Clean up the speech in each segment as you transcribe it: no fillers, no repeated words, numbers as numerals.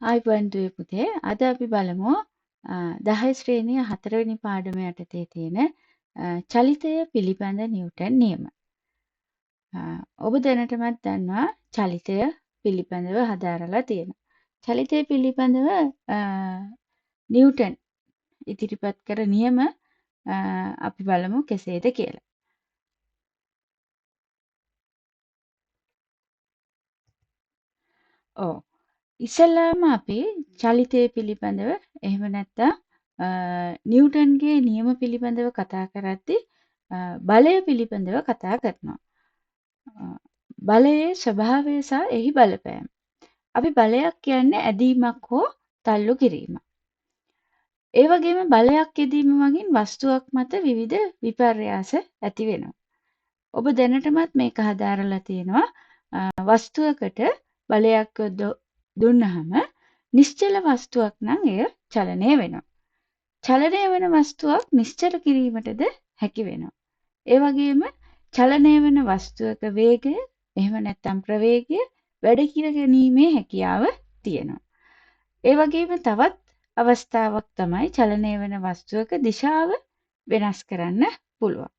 ආයුබෝවන් දුවේ පුතේ. අද අපි බලමු 10 ශ්‍රේණිය 4 වෙනි පාඩම යටතේ තියෙන චලිතය පිළිබඳ නිව්ටන් නියම. ඔබ දැනටමත් දන්නවා චලිතය පිළිබඳව හදාරලා තියෙනවා. චලිතය පිළිබඳව නිව්ටන් ඉදිරිපත් කර නියම අපි බලමු කෙසේද කියලා. ඔව්. ඉස්සෙල්ලාම අපි චලිතය පිළිබඳව එහෙම නැත්නම් නිව්ටන්ගේ නියම පිළිබඳව කතා කරද්දී බලය පිළිබඳව කතා කරනවා. බලයේ ස්වභාවය සහ එහි බලපෑම. අපි බලයක් කියන්නේ ඇදීමක් හෝ තල්ලු කිරීමක්. ඒ වගේම බලයක් යෙදීම මගින් වස්තුවක් මත විවිධ විපර්යාස ඇති වෙනවා. ඔබ දැනටමත් මේක හදාරලා තියෙනවා. වස්තුවකට බලයක් දුන්නහම නිශ්චල වස්තුවක් නම් එය චලනය වෙනවා. චලනය වෙන වස්තුවක් නිශ්චල කිරීමටද හැකි වෙනවා. ඒ වගේම චලනය වෙන වස්තුවක වේගය එහෙම නැත්නම් ප්‍රවේගය වැඩ කර ගැනීමේ හැකියාව තියෙනවා. ඒ වගේම තවත් අවස්ථාවක් තමයි චලනය වෙන වස්තුවක දිශාව වෙනස් කරන්න පුළුවන්.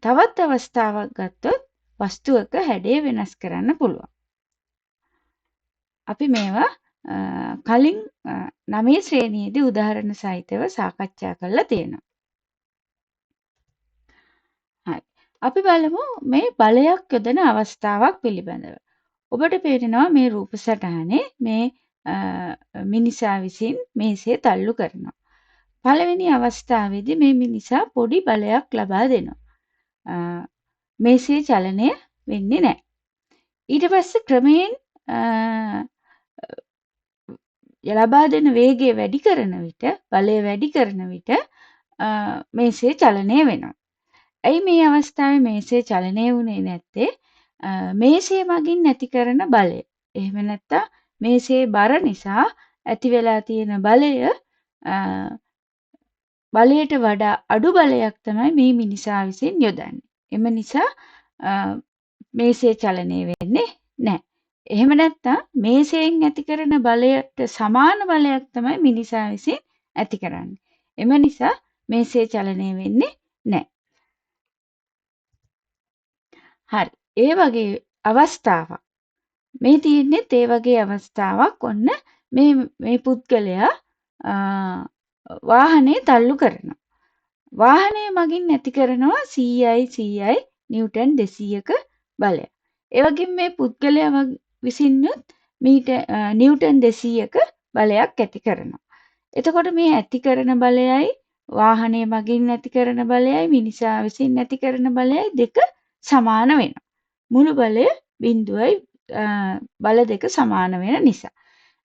තවත් අවස්ථාවක් ගත්තොත් වස්තුවක හැඩය වෙනස් කරන්න පුළුවන්. අපි මේවා කලින් 9 ශ්‍රේණියේදී උදාහරණ සහිතව සාකච්ඡා කරලා තියෙනවා. හරි. අපි බලමු මේ බලයක් යොදන අවස්ථාවක් පිළිබඳව. ඔබට පේනවා මේ රූප සටහනේ මේ මිනිසා විසින් මේසේ තල්ලු කරනවා. පළවෙනි අවස්ථාවේදී මේ මිනිසා පොඩි බලයක් ලබා දෙනවා. මේසේ චලනය වෙන්නේ නැහැ. ඊට පස්සේ ක්‍රමයෙන් ලබා දෙන වේගය වැඩි කරන විට බලය වැඩි කරන විට මේසේ චලනය වෙනවා. ඇයි මේ අවස්ථාවේ මේසේ චලනය වුණේ නැත්තේ? මේසේ මගින් නැති කරන බලය. එහෙම නැත්නම් මේසේ බර නිසා ඇති වෙලා තියෙන බලයට වඩා අඩු බලයක් තමයි මේ මිනිසා විසින් යොදන්නේ. එම නිසා මේසේ චලනය වෙන්නේ නැහැ. එහෙම නැත්නම් මේසයෙන් ඇති කරන බලයට සමාන බලයක් තමයි මිනිසා විසින් ඇති කරන්නේ. එම නිසා මේසේ චලනය වෙන්නේ නැහැ. හරි. ඒ වගේ අවස්ථාවක්. මේ තියෙන්නේත් ඒ වගේ අවස්ථාවක්. ඔන්න මේ පුද්ගලයා වාහනේ තල්ලු කරනවා. වාහනය මගින් ඇති කරනවා 100යි නිව්ටන් 200ක බලය. ඒ වගේම මේ පුද්ගලයා විසින්නුත් නිව්ටන් 200ක බලයක් ඇති කරනවා. එතකොට මේ ඇති කරන බලයයි වාහනය මගින් ඇති කරන බලයයි මිනිසා විසින් ඇති කරන බලයයි දෙක සමාන වෙනවා. මුළු බලය බිඳුවයි බල දෙක සමාන වෙන නිසා.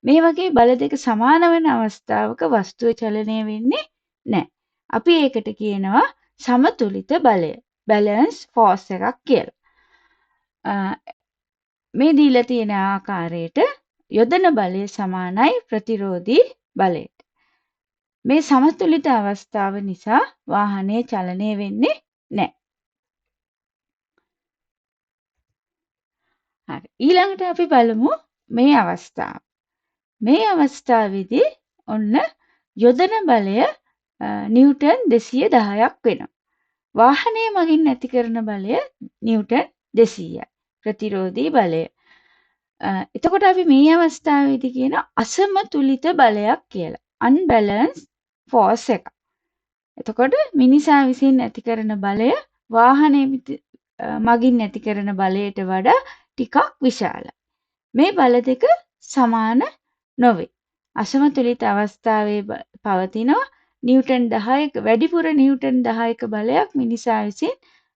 මේ වගේ බල දෙක සමාන වෙන අවස්ථාවක වස්තුව චලනය වෙන්නේ නැහැ. අපි ඒකට කියනවා සමතුලිත බලය. බැලන්ස් ෆෝස් එකක් කියලා. මේ දීලා තියෙන ආකාරයට යොදන බලය සමානයි ප්‍රතිරෝධී බලයට. මේ සමතුලිත අවස්ථාව නිසා වාහනය චලනය වෙන්නේ නැහැ. හරි. ඊළඟට අපි බලමු මේ අවස්ථාව. මේ අවස්ථාවේදී ඔන්න යොදන බලය නිව්ටන් 210ක් වෙනවා. වාහනය මගින් ඇති කරන බලය නිව්ටන් 200යි. ප්‍රතිරෝධී බලය. එතකොට අපි මේ අවස්ථාවේදී කියන අසමතුලිත බලයක් කියලා. unbalanced force එක. එතකොට මිනිසා විසින් ඇති කරන බලය වාහනය මගින් ඇති කරන බලයට වඩා ටිකක් විශාලයි. මේ බල දෙක සමාන නොවේ. අසමතුලිත අවස්ථාවේ පවතිනවා නිව්ටන් 10ක වැඩිපුර නිව්ටන් 10ක බලයක් මිනිසා විසින්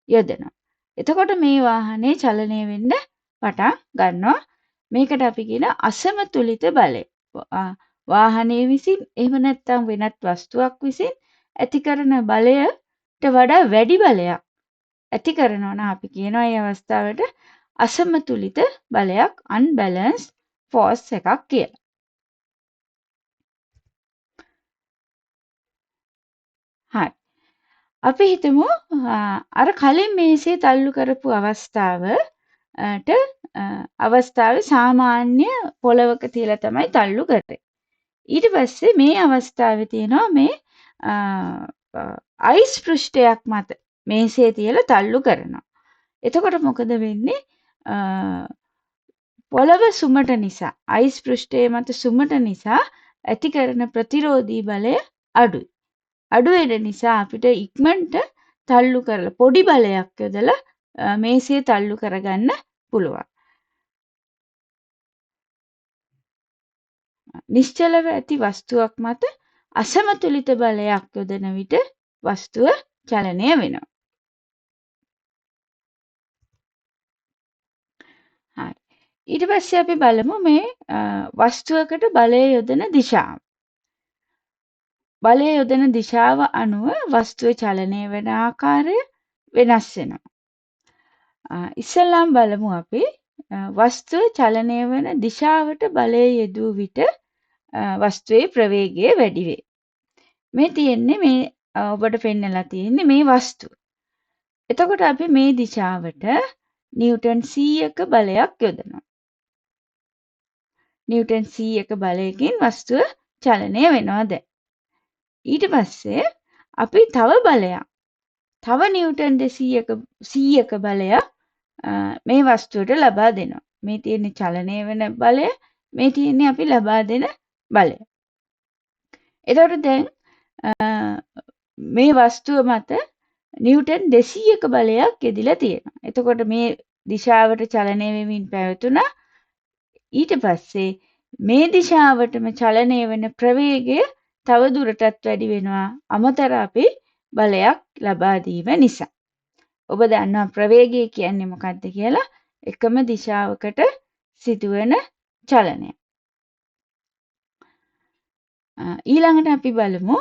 යොදනවා. එතකොට මේ වාහනේ චලනය වෙන්න පටන් ගන්නවා. මේකට අපි කියන අසමතුලිත බලය. වාහනයේ විසින් එහෙම නැත්නම් වෙනත් වස්තුවක් විසින් ඇති කරන බලයට වඩා වැඩි බලයක් ඇති කරනවා නම් අපි කියනවා මේ අවස්ථාවට අසමතුලිත බලයක් unbalanced force එකක් කියලා. හරි. අපි හිතමු අර කලින් මේසේ තල්ලු කරපු අවස්ථාව ට අවස්ථාවේ සාමාන්‍ය පොළවක තියලා තමයි තල්ලු කරේ. ඊට පස්සේ මේ අවස්ථාවේ තියෙනවා මේ අයිස් පෘෂ්ඨයක් මත මේසේ තියලා තල්ලු කරනවා. එතකොට මොකද වෙන්නේ? පොළව සුමට නිසා අයිස් පෘෂ්ඨයේ මත සුමට නිසා ඇති කරන ප්‍රතිරෝධී බලය අඩුයි. අඩු වෙන නිසා අපිට ඉක්මනට තල්ලු කරලා පොඩි බලයක් යොදලා මේසේ තල්ලු කරගන්න පුළුවන්. නිශ්චලව ඇති වස්තුවක් මත අසමතුලිත බලයක් යොදන විට වස්තුව චලනය වෙනවා. හරි. ඊට පස්සේ අපි බලමු මේ වස්තුවකට බලය යොදන දිශාව. බලය යොදන දිශාව අනුව වස්තුව චලනය වෙන ආකාරය වෙනස් වෙනවා. ඉස්සෙල්ලාම බලමු අපි වස්තුව චලනය වන දිශාවට බලය යෙදූ විට වස්තුවේ ප්‍රවේගය වැඩි වේ. මේ තියෙන්නේ මේ ඔබට පෙන්නලා තියෙන්නේ මේ වස්තුව. එතකොට අපි මේ දිශාවට නිව්ටන් 100ක බලයක් යොදනවා. නිව්ටන් 100ක බලයකින් වස්තුව චලනය වෙනවා දැන්. ඊට පස්සේ අපි තව බලයක් තව නිව්ටන් 100ක බලයක් මේ වස්තුවට ලබා දෙනවා. මේ තියෙන චලනය වෙන බලය, මේ තියෙන්නේ අපි ලබා දෙන බලය. එතකොට දැන් මේ වස්තුව මත නිව්ටන් 200ක බලයක් යෙදිලා තියෙනවා. එතකොට මේ දිශාවට චලනය වෙමින් පැවතුණා. ඊට පස්සේ මේ දිශාවටම චලනය වෙන ප්‍රවේගය තව දුරටත් වැඩි වෙනවා. අමතර අපි බලයක් ලබා දීම නිසා. ඔබ දන්නවා ප්‍රවේගය කියන්නේ මොකක්ද කියලා? එකම දිශාවකට සිදුවන චලනය. ඊළඟට අපි බලමු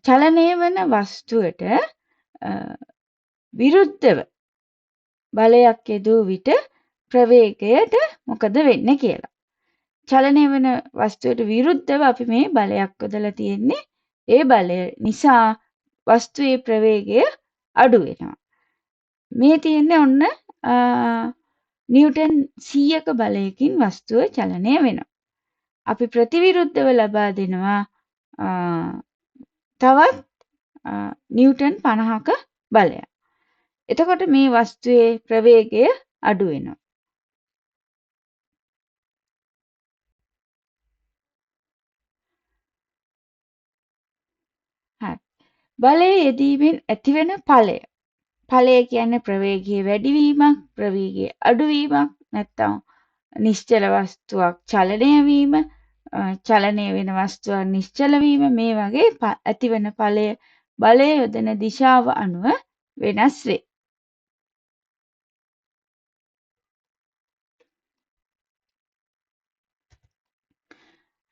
චලනය වන වස්තුවට විරුද්ධව බලයක් යෙදූ විට ප්‍රවේගයට මොකද වෙන්නේ කියලා. චලනය වන වස්තුවට විරුද්ධව අපි මේ බලයක් යොදලා තියෙන්නේ. ඒ බලය නිසා වස්තුවේ ප්‍රවේගය අඩු වෙනවා. මේ තියෙන්නේ ඔන්න නිව්ටන් 100ක බලයකින් වස්තුව චලනය වෙනවා. අපි ප්‍රතිවිරුද්ධව ලබා දෙනවා තවත් නිව්ටන් 50ක බලයක්. එතකොට මේ වස්තුවේ ප්‍රවේගය අඩු වෙනවා. හරි. බලය යෙදීමෙන් ඇතිවන ඵලය. ඵලය කියන්නේ ප්‍රවේගයේ වැඩිවීමක්, ප්‍රවේගයේ අඩුවීමක්, නැත්නම් නිශ්චල වස්තුවක් චලනය වීම, චලනය වෙන වස්තුවක් නිශ්චල වීම, මේ වගේ ඇතිවන ඵලය බලය යොදන දිශාව අනුව වෙනස් වේ.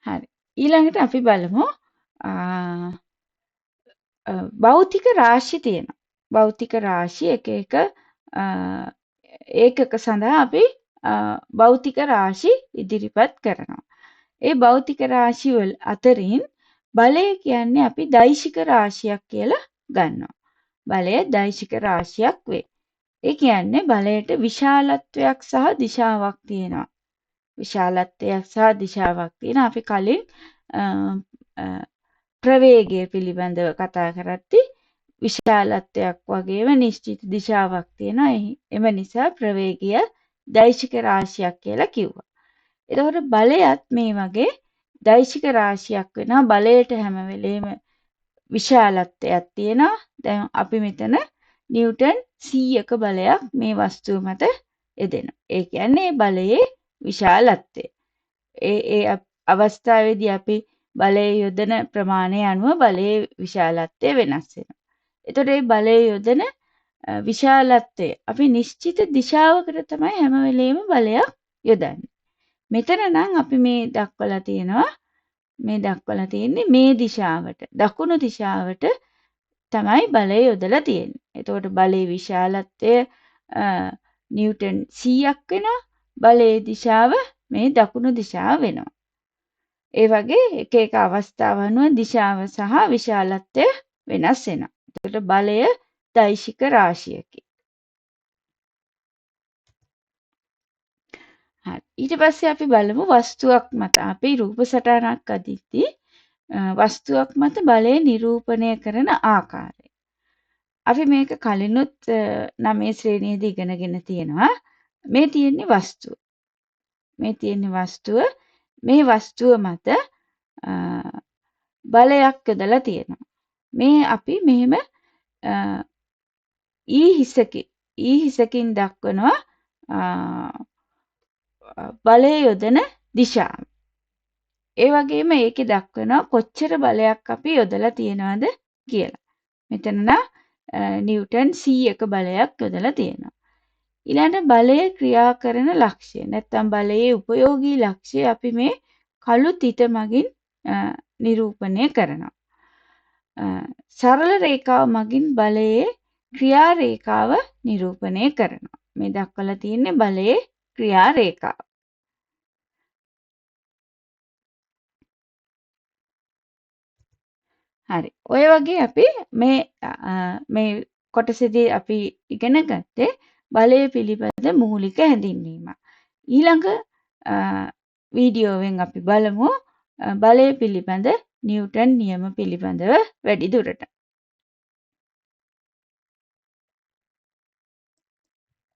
හරි. ඊළඟට අපි බලමු භෞතික රාශි තියෙනවා. භෞතික රාශි එක ඒකක සඳහා අපි භෞතික රාශි ඉදිරිපත් කරනවා. ඒ භෞතික රාශි වල අතරින් බලය කියන්නේ අපි දෛශික රාශියක් කියලා ගන්නවා. බලය දෛශික රාශියක් වේ. ඒ කියන්නේ බලයට විශාලත්වයක් සහ දිශාවක් තියෙනවා. විශාලත්වයක් සහ දිශාවක් තියෙනවා. අපි කලින් ප්‍රවේගය පිළිබඳව කතා කරද්දී විශාලත්වයක් වගේම නිශ්චිත දිශාවක් තියෙනවා. එම නිසා ප්‍රවේගය දෛශික රාශියක් කියලා කිව්වා. එතකොට බලයත් මේ වගේ දෛශික රාශියක් වෙනවා. බලයට හැම වෙලේම විශාලත්වයක් තියෙනවා. දැන් අපි මෙතන නිව්ටන් 100ක බලයක් මේ වස්තුව මත යෙදෙනවා. ඒ කියන්නේ බලයේ විශාලත්වය. ඒ අවස්ථාවේදී අපි බලය යොදන ප්‍රමාණය අනුව බලයේ විශාලත්වය වෙනස් වෙනවා. එතකොට මේ බලය යොදන විශාලත්වය අපි නිශ්චිත දිශාවකට තමයි හැම වෙලේම බලයක් යොදන්නේ. මෙතන නම් අපි මේ දක්වලා තියෙන්නේ මේ දිශාවට, දකුණු දිශාවට තමයි බලය යොදලා තියෙන්නේ. එතකොට බලයේ විශාලත්වය නිව්ටන් 100ක් වෙනවා. බලයේ දිශාව මේ දකුණු දිශාව වෙනවා. ඒ වගේ එක එක අවස්ථාව අනුව දිශාව සහ විශාලත්වය වෙනස් වෙනවා. එතකොට බලය දෛශික රාශියකි. හරි. ඊට පස්සේ අපි බලමු වස්තුවක් මත අපි රූප සටහනක් අදිද්දී වස්තුවක් මත බලය නිරූපණය කරන ආකාරය. අපි මේක කලිනුත් 9 ශ්‍රේණියේදී ඉගෙනගෙන තියෙනවා. මේ තියෙන්නේ වස්තුව. මේ වස්තුව මත බලයක් යොදලා තියෙනවා. මේ අපි මෙහෙම ඊ හිසකින් දක්වනවා බලය යොදන දිශාව. ඒ වගේම ඒකේ දක්වනවා කොච්චර බලයක් අපි යොදලා තියෙනවද කියලා. මෙතන නම් නිව්ටන් 100ක බලයක් යොදලා තියෙනවා. ඊළඟ බලය ක්‍රියා කරන ලක්ෂ්‍ය නැත්නම් බලයේ උපයෝගී ලක්ෂ්‍ය අපි මේ කළු තිත මගින් නිරූපණය කරනවා. සරල රේඛාව මගින් බලයේ ක්‍රියා රේඛාව නිරූපණය කරනවා. මේ දක්වලා තියෙන්නේ බලයේ ක්‍රියා රේඛාව. හරි. ඔය වගේ අපි මේ කොටසේදී අපි ඉගෙන ගත්තේ බලය පිළිබඳ මූලික හැඳින්වීම. ඊළඟ වීඩියෝවෙන් අපි බලමු බලය පිළිබඳ නිව්ටන් නියම පිළිබඳව වැඩි දුරට.